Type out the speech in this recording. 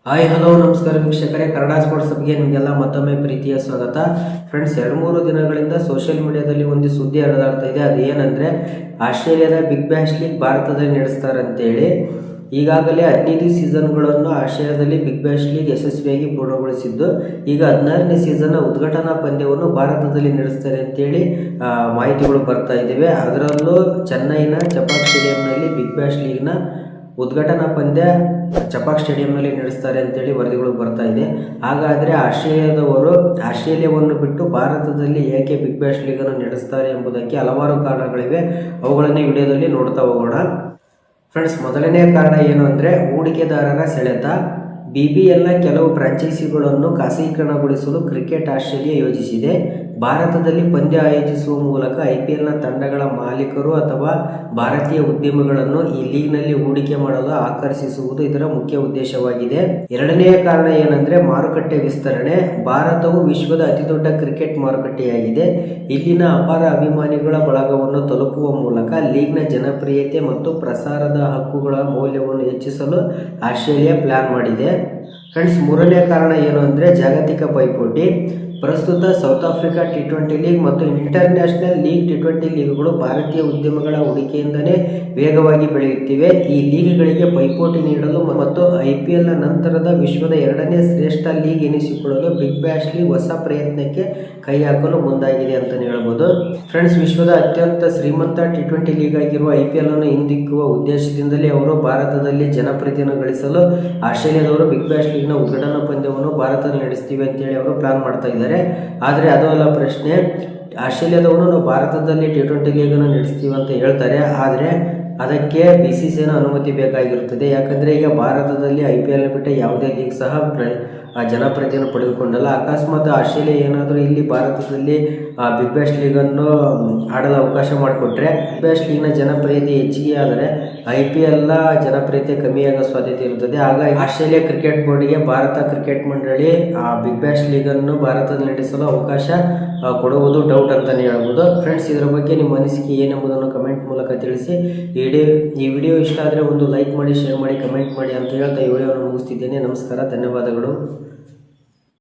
Hi hello ನಮಸ್ಕಾರ ವೀಕ್ಷಕರೇ, Kannada sports ಹಬ್ಗೆ ನಿಮಗೆಲ್ಲ ಮತ್ತೊಮ್ಮೆ ಪ್ರೀತಿಯ ಸ್ವಾಗತ. ಫ್ರೆಂಡ್ಸ್, 2-3 ದಿನಗಳಿಂದ ಸೋಷಿಯಲ್ ಮೀಡಿಯಾದಲ್ಲಿ ಒಂದು ಸುದ್ದಿ ಹರಿದಾಡ್ತಾ ಇದೆ. ಅದೇನೆಂದರೆ, ಆಸ್ಟ್ರೇಲಿಯಾದ ಬಿಗ್ ಬ್ಯಾಶ್ ಲೀಗ್ ಭಾರತದಲ್ಲಿ ನಡೆಸ್ತಾರಂತೇಳಿ. ಈಗಾಗಲೇ 15 ಸೀಸನ್ಗಳನ್ನು ಆಸ್ಟ್ರೇಲಿಯಾದಲ್ಲಿ ಬಿಗ್ ಬ್ಯಾಶ್ ಲೀಗ್ ಯಶಸ್ವಿಯಾಗಿ ಪೂರ್ಣಗೊಳಿಸಿದ್ದು, ಈಗ 16ನೇ ಸೀಸನ್ನ ಉದ್ಘಾಟನಾ ಪಂದ್ಯವನ್ನು ಭಾರತದಲ್ಲಿ ನಡೆಸ್ತಾರೆ ಅಂತೇಳಿ ಮಾಹಿತಿಗಳು ಬರ್ತಾ ಇದ್ದಾವೆ. ಅದರಲ್ಲೂ ಚೆನ್ನೈನ ಚಪಾಕ್ ಸ್ಟೇಡಿಯಂನಲ್ಲಿ ಬಿಗ್ ಬ್ಯಾಶ್ ಲೀಗ್ನ ಉದ್ಘಾಟನಾ ಪಂದ್ಯ ಚಪಾಕ್ ಸ್ಟೇಡಿಯಂನಲ್ಲಿ ನಡೆಸ್ತಾರೆ ಅಂತೇಳಿ ವರದಿಗಳು ಬರ್ತಾ ಇದೆ. ಹಾಗಾದರೆ ಆಸ್ಟ್ರೇಲಿಯಾದವರು ಆಸ್ಟ್ರೇಲಿಯಾವನ್ನು ಬಿಟ್ಟು ಭಾರತದಲ್ಲಿ ಏಕೆ ಬಿಗ್ ಬ್ಯಾಶ್ ಲೀಗನ್ನು ನಡೆಸ್ತಾರೆ ಎಂಬುದಕ್ಕೆ ಹಲವಾರು ಕಾರಣಗಳಿವೆ. ಅವುಗಳನ್ನು ವಿಡಿಯೋದಲ್ಲಿ ನೋಡ್ತಾ ಹೋಗೋಣ. ಫ್ರೆಂಡ್ಸ್, ಮೊದಲನೇ ಕಾರಣ ಏನು ಅಂದರೆ ಹೂಡಿಕೆದಾರರ ಸೆಳೆತ. BBLನ ಕೆಲವು ಫ್ರಾಂಚೈಸಿಗಳನ್ನು ಖಾಸಗೀಕರಣಗೊಳಿಸಲು ಕ್ರಿಕೆಟ್ ಆಸ್ಟ್ರೇಲಿಯಾ ಯೋಜಿಸಿದೆ. ಭಾರತದಲ್ಲಿ ಪಂದ್ಯ ಆಯೋಜಿಸುವ ಮೂಲಕ IPLನ ತಂಡಗಳ ಮಾಲೀಕರು ಅಥವಾ ಭಾರತೀಯ ಉದ್ಯಮಿಗಳನ್ನು ಈ ಲೀಗ್ನಲ್ಲಿ ಹೂಡಿಕೆ ಮಾಡಲು ಆಕರ್ಷಿಸುವುದು ಇದರ ಮುಖ್ಯ ಉದ್ದೇಶವಾಗಿದೆ. ಎರಡನೆಯ ಕಾರಣ ಏನಂದರೆ ಮಾರುಕಟ್ಟೆ ವಿಸ್ತರಣೆ. ಭಾರತವು ವಿಶ್ವದ ಅತಿದೊಡ್ಡ ಕ್ರಿಕೆಟ್ ಮಾರುಕಟ್ಟೆಯಾಗಿದೆ. ಇಲ್ಲಿನ ಅಪಾರ ಅಭಿಮಾನಿಗಳ ಬಳಗವನ್ನು ತಲುಪುವ ಮೂಲಕ ಲೀಗ್ನ ಜನಪ್ರಿಯತೆ ಮತ್ತು ಪ್ರಸಾರದ ಹಕ್ಕುಗಳ ಮೌಲ್ಯವನ್ನು ಹೆಚ್ಚಿಸಲು ಆಸ್ಟ್ರೇಲಿಯಾ ಪ್ಲಾನ್ ಮಾಡಿದೆ. ಫ್ರೆಂಡ್ಸ್, ಮೂರನೇ ಕಾರಣ ಏನು ಅಂದರೆ ಜಾಗತಿಕ ಪೈಪೋಟಿ. ಪ್ರಸ್ತುತ ಸೌತ್ ಆಫ್ರಿಕಾ T20 ಲೀಗ್ ಮತ್ತು ಇಂಟರ್ನ್ಯಾಷನಲ್ ಲೀಗ್ T20 ಲೀಗ್ಗಳು ಭಾರತೀಯ ಉದ್ಯಮಗಳ ಹೂಡಿಕೆಯಿಂದಲೇ ವೇಗವಾಗಿ ಬೆಳೆಯುತ್ತಿವೆ. ಈ ಲೀಗ್ಗಳಿಗೆ ಪೈಪೋಟಿ ನೀಡಲು ಮತ್ತು IPLನ ನಂತರದ ವಿಶ್ವದ 2ನೇ ಶ್ರೇಷ್ಠ ಲೀಗ್ ಎನಿಸಿಕೊಳ್ಳಲು ಬಿಗ್ ಬ್ಯಾಶ್ ಲೀಗ್ ಹೊಸ ಪ್ರಯತ್ನಕ್ಕೆ ಕೈ ಹಾಕಲು ಮುಂದಾಗಿದೆ ಅಂತಲೇ ಹೇಳ್ಬೋದು. ಫ್ರೆಂಡ್ಸ್, ವಿಶ್ವದ ಅತ್ಯಂತ ಶ್ರೀಮಂತ T20 ಲೀಗ್ ಆಗಿರುವ IPL ಅನ್ನು ಹಿಂದಿಕ್ಕುವ ಉದ್ದೇಶದಿಂದಲೇ ಅವರು ಭಾರತದಲ್ಲಿ ಜನಪ್ರಿಯತೆಯನ್ನು ಗಳಿಸಲು ಆಸ್ಟ್ರೇಲಿಯಾದವರು ಬಿಗ್ ಬ್ಯಾಶ್ ಲೀಗ್ನ ಉದ್ಘಾಟನಾ ಪಂದ್ಯವನ್ನು ಭಾರತದಲ್ಲಿ ನಡೆಸ್ತೀವಿ ಅಂತೇಳಿ ಅವರು ಪ್ಲಾನ್ ಮಾಡ್ತಾ ಇದ್ದಾರೆ. ಆದರೆ ಅದು ಅಲ್ಲ ಪ್ರಶ್ನೆ. ಆಸ್ಟ್ರೇಲಿಯಾದವರು ನಾವು ಭಾರತದಲ್ಲಿ T20 ಲೀಗನ್ನು ನಡೆಸ್ತೀವಿ ಅಂತ ಹೇಳ್ತಾರೆ, ಆದರೆ ಅದಕ್ಕೆ BCCIನ ಅನುಮತಿ ಬೇಕಾಗಿರುತ್ತದೆ. ಯಾಕಂದರೆ ಈಗ ಭಾರತದಲ್ಲಿ IPL ಬಿಟ್ಟು ಯಾವುದೇ ಲೀಗ್ ಸಹ ಜನಪ್ರಿಯತೆಯನ್ನು ಪಡೆದುಕೊಂಡಲ್ಲ. ಅಕಸ್ಮಾತ್ ಆಸ್ಟ್ರೇಲಿಯಾ ಏನಾದರೂ ಇಲ್ಲಿ ಭಾರತದಲ್ಲಿ ಬಿಗ್ ಬ್ಯಾಶ್ ಲೀಗನ್ನು ಆಡಲು ಅವಕಾಶ ಮಾಡಿಕೊಟ್ರೆ, ಬಿಗ್ ಬ್ಯಾಶ್ ಲೀಗ್ನ ಜನಪ್ರಿಯತೆ ಹೆಚ್ಚಿಗೆ ಆದರೆ IPLನ ಜನಪ್ರಿಯತೆ ಕಮ್ಮಿಯಾಗೋ ಸಾಧ್ಯತೆ ಇರುತ್ತದೆ. ಹಾಗಾಗಿ ಆಸ್ಟ್ರೇಲಿಯಾ ಕ್ರಿಕೆಟ್ ಬೋರ್ಡ್ಗೆ ಭಾರತ ಕ್ರಿಕೆಟ್ ಮಂಡಳಿ ಬಿಗ್ ಬ್ಯಾಶ್ ಲೀಗನ್ನು ಭಾರತದಲ್ಲಿ ನಡೆಸಲು ಅವಕಾಶ ಕೊಡುವುದು ಡೌಟ್ ಅಂತಲೇ ಹೇಳ್ಬೋದು. ಫ್ರೆಂಡ್ಸ್, ಇದರ ಬಗ್ಗೆ ನಿಮ್ಮ ಅನಿಸಿಕೆ ಏನೆಂಬುದನ್ನು ಕಮೆಂಟ್ ಮೂಲಕ ತಿಳಿಸಿ. ಈ ವಿಡಿಯೋ ಇಷ್ಟ ಆದರೆ ಒಂದು ಲೈಕ್ ಮಾಡಿ, ಶೇರ್ ಮಾಡಿ, ಕಮೆಂಟ್ ಮಾಡಿ ಅಂತ ಹೇಳ್ತಾ ಈ ವಿಡಿಯೋವನ್ನು ಮುಗಿಸ್ತಿದ್ದೇನೆ. ನಮಸ್ಕಾರ, ಧನ್ಯವಾದಗಳು.